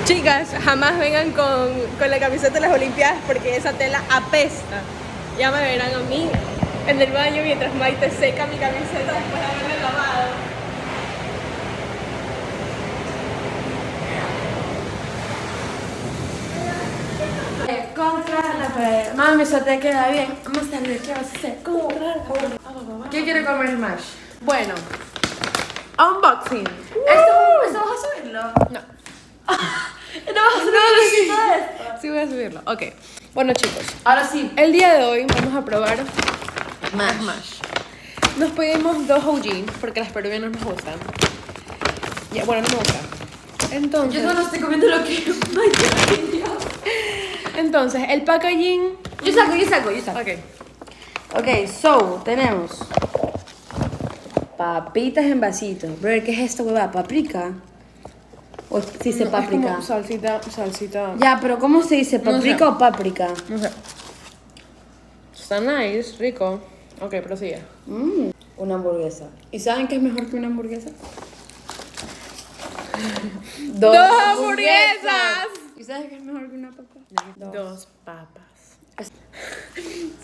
Chicas, jamás vengan con la camiseta de las Olimpiadas porque esa tela apesta. Ya me verán a mí en el baño mientras Maite seca mi camiseta después de haberla lavado. Contra la pared. Mami, eso te queda bien. Más tarde, ¿qué vas a hacer? ¿Qué quiere comer Smash? Bueno, unboxing. ¿Esto vas a subirlo? No. ¿No vas a subirlo? Sí voy a subirlo. Ok. Bueno, chicos, Ahora sí. el día de hoy vamos a probar Smash. Smash. Nos pedimos 2 OG porque las peruvianas nos gustan. Ya, bueno, no me gustan. Entonces, Yo solo estoy comiendo lo que Maite pidió. entonces, el packaging. Yo saco. Ok. Ok, so, tenemos papitas en vasitos. Bro, ¿qué es esto, huevada? ¿Paprika? ¿O se dice No, paprika? es como salsita. Ya, pero ¿cómo se dice? No ¿Paprika sé. o páprica? No sé. Está nice, rico. Ok, prosigue. Una hamburguesa. ¿Y saben qué es mejor que una hamburguesa? ¡Dos hamburguesas! ¿Y saben qué es mejor que una papa? 2 papas.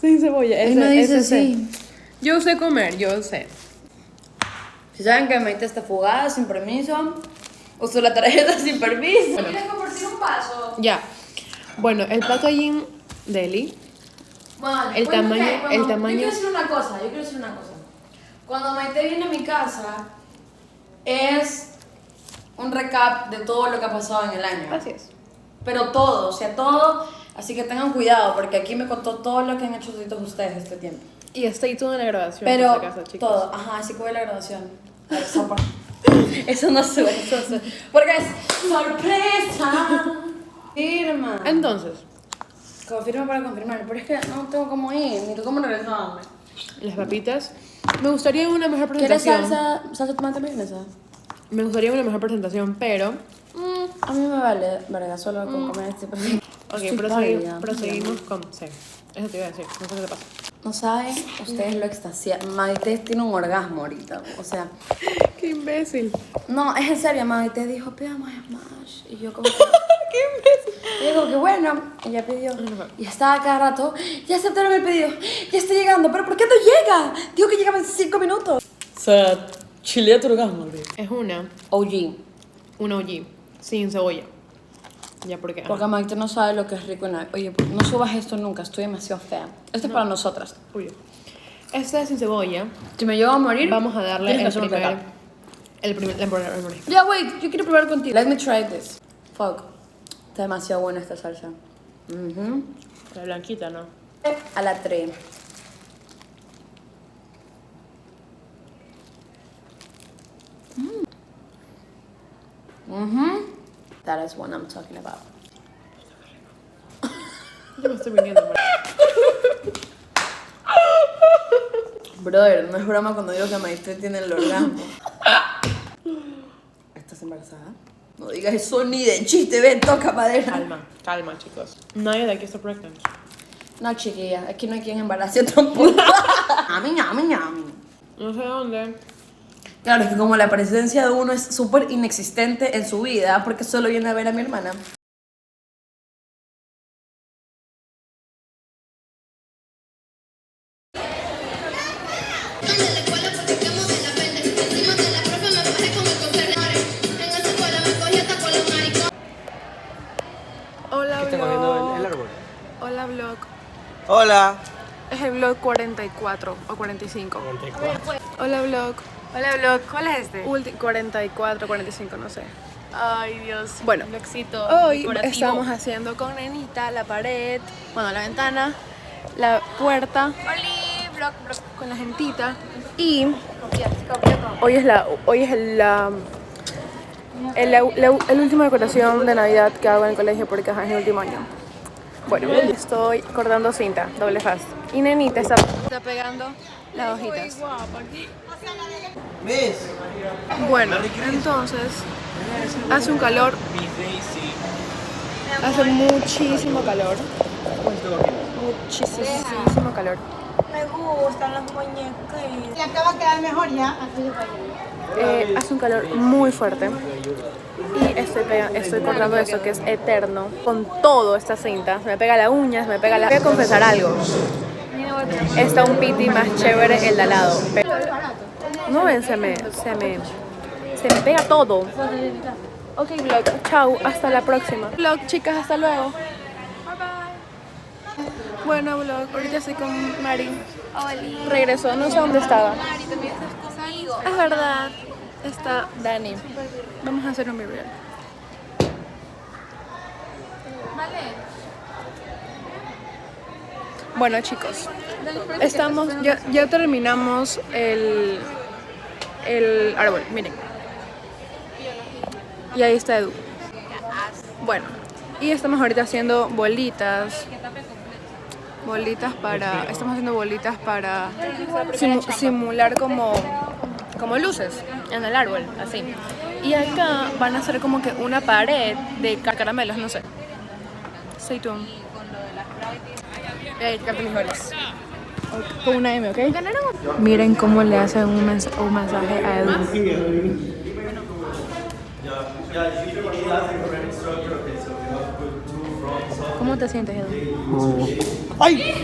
Sin cebolla. Él no dice así. Yo sé comer, yo sé. Si saben que Maite está fugada, sin permiso, uso la tarjeta sin permiso. Bueno. ¿Quieres compartir un paso? Ya. Bueno, el packaging deli. Bueno, El tamaño- el tamaño- Yo quiero decir una cosa. Cuando Maite viene a mi casa, es un recap de todo lo que ha pasado en el año. Así es. Pero todo, o sea, todo. Así que tengan cuidado, porque aquí me contó todo lo que han hecho todos ustedes este tiempo. Y stay tuned en la grabación. Pero por si acaso, chicos. todo, ajá, así que voy a la graduación. Eso no sube, porque es sorpresa. Firma. Entonces, Confirma para confirmar, pero es que no tengo cómo ir, ni cómo regresarme. las papitas. Me gustaría una mejor ¿Quieres presentación. salsa de tomate mayonesa? Me gustaría una mejor presentación, pero. A mí me vale, verga, solo con comer este perfil. Ok, proseguimos con. Sí, eso te iba a decir. No sé qué te pasa. No saben ustedes lo extasiado. Maite tiene un orgasmo ahorita, o sea. Qué imbécil. No, es en serio, Maite dijo, pidamos Smash. Y yo como que... Qué imbécil. Y digo que bueno, ella pidió. Y estaba cada rato, ya aceptaron el pedido, ya estoy llegando, pero ¿por qué no llega? Digo que llegaba en 5 minutos. O sea, chilea tu orgasmo, es una OG. OG, sin cebolla. Ya, porque. Porque Maite no sabe lo que es rico en la... Oye, no subas esto nunca, estoy demasiado fea. Esto es para nosotras. Uy. Esta es sin cebolla. Si me llevo a morir, Vamos a darle tienes que el hacer un primer. recap. El primer. Ya, wait, yo quiero probar contigo. Let me try this. Fuck. Está demasiado buena esta salsa. La blanquita, ¿no? A la 3. That is what I'm talking about. Yo me estoy viniendo, Brother, no es broma cuando digo que Maite tiene el orgasmo. ¿Estás embarazada? No digas eso ni de chiste, ven, toca madera. Calma, chicos. Nadie de aquí está pregnant. No, chiquilla, aquí no hay quien embarace tampoco. Ami. No sé dónde. Claro, es que como la presencia de uno es súper inexistente en su vida, porque solo viene a ver a mi hermana. Hola, ¿Qué está vlog. comiendo el árbol? Hola, vlog. Hola. Es el vlog 44 o 45. 44. Hola, vlog. Hola, vlog. ¿Cuál es este? 44, 45, no sé. Ay, Dios. Bueno, Vlogcito hoy decorativo. estamos haciendo con Nenita la pared, bueno, la ventana, la puerta, Oli, vlog. con la gentita. Y Copia. hoy es el última decoración de Navidad que hago en el colegio porque es el último año. Bueno, estoy cortando cinta, doble fast. Y Nenita está pegando las hojitas. ¿Ves? Bueno, entonces hace un calor, hace muchísimo calor, muchísimo calor. Me gustan los muñecos. Y acá va a quedar mejor ya. Así de Hace un calor muy fuerte. Y estoy cortando eso que es eterno. Con todo esta cinta. Se me pega la uña, se me pega la... Voy a confesar algo. Está un piti más chévere el de al lado. Pero... no ven, se me pega todo. Ok, vlog. Chao. Hasta la próxima. Vlog, chicas. Hasta luego. Bueno, vlog. Ahorita estoy con Mari. Regresó. No sé dónde estaba. Es verdad. Está Dani. Vamos a hacer un video. Bueno, chicos, estamos, ya terminamos el árbol, miren. Y ahí está Edu. Bueno, y estamos ahorita haciendo bolitas. Estamos haciendo bolitas para simular como luces en el árbol, así. Y acá van a hacer como que una pared de caramelos, no sé. Stay tuned. Mis goles. Con una M, ¿ok? Miren cómo le hacen un mensaje a Edu. ¿Cómo te sientes, Edu? ¡Ay!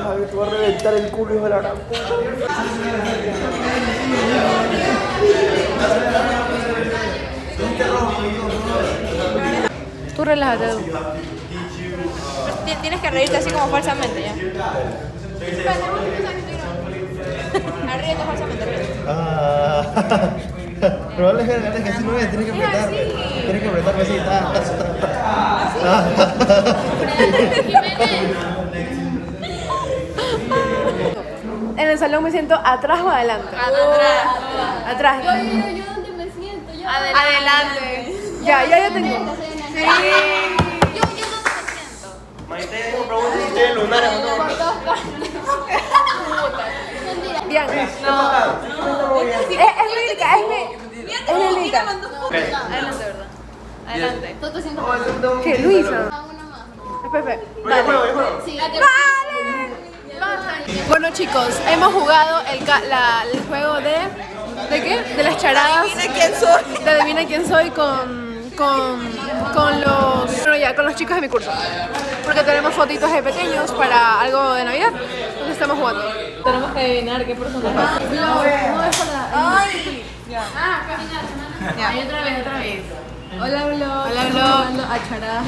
Javier, te voy a reventar el culo, hijo de la gran puta. Tú relájate, Edu. Tienes que reírte así como falsamente, ya. Ríete falsamente. Pero vale, que así no es, tienes que apretar. Tienes que apretarme así. En el salón me siento atrás o adelante. Atrás. Yo ¿dónde me siento? Yo. Adelante. Ya tengo. Sí. Yo ¿dónde me siento? Maite, ¿cómo preguntas si ustedes lunares o no? Mentira. Bien. No. Es lírica, es lírica. Adelante, ¿verdad? Adelante. Tú te sientes. ¿Qué, Luisa? Una más. Pepe. Yo juego. Sí. Bueno, chicos, hemos jugado el juego ¿de qué? De las charadas. Adivina quién soy. De adivina quién soy con los chicos de mi curso. Porque tenemos fotitos de pequeños para algo de Navidad. Entonces estamos jugando. Tenemos que adivinar qué personaje. No es para... ¡ay! Ya. Otra vez. Hola, Vlog. Hola, Vlog. A charadas.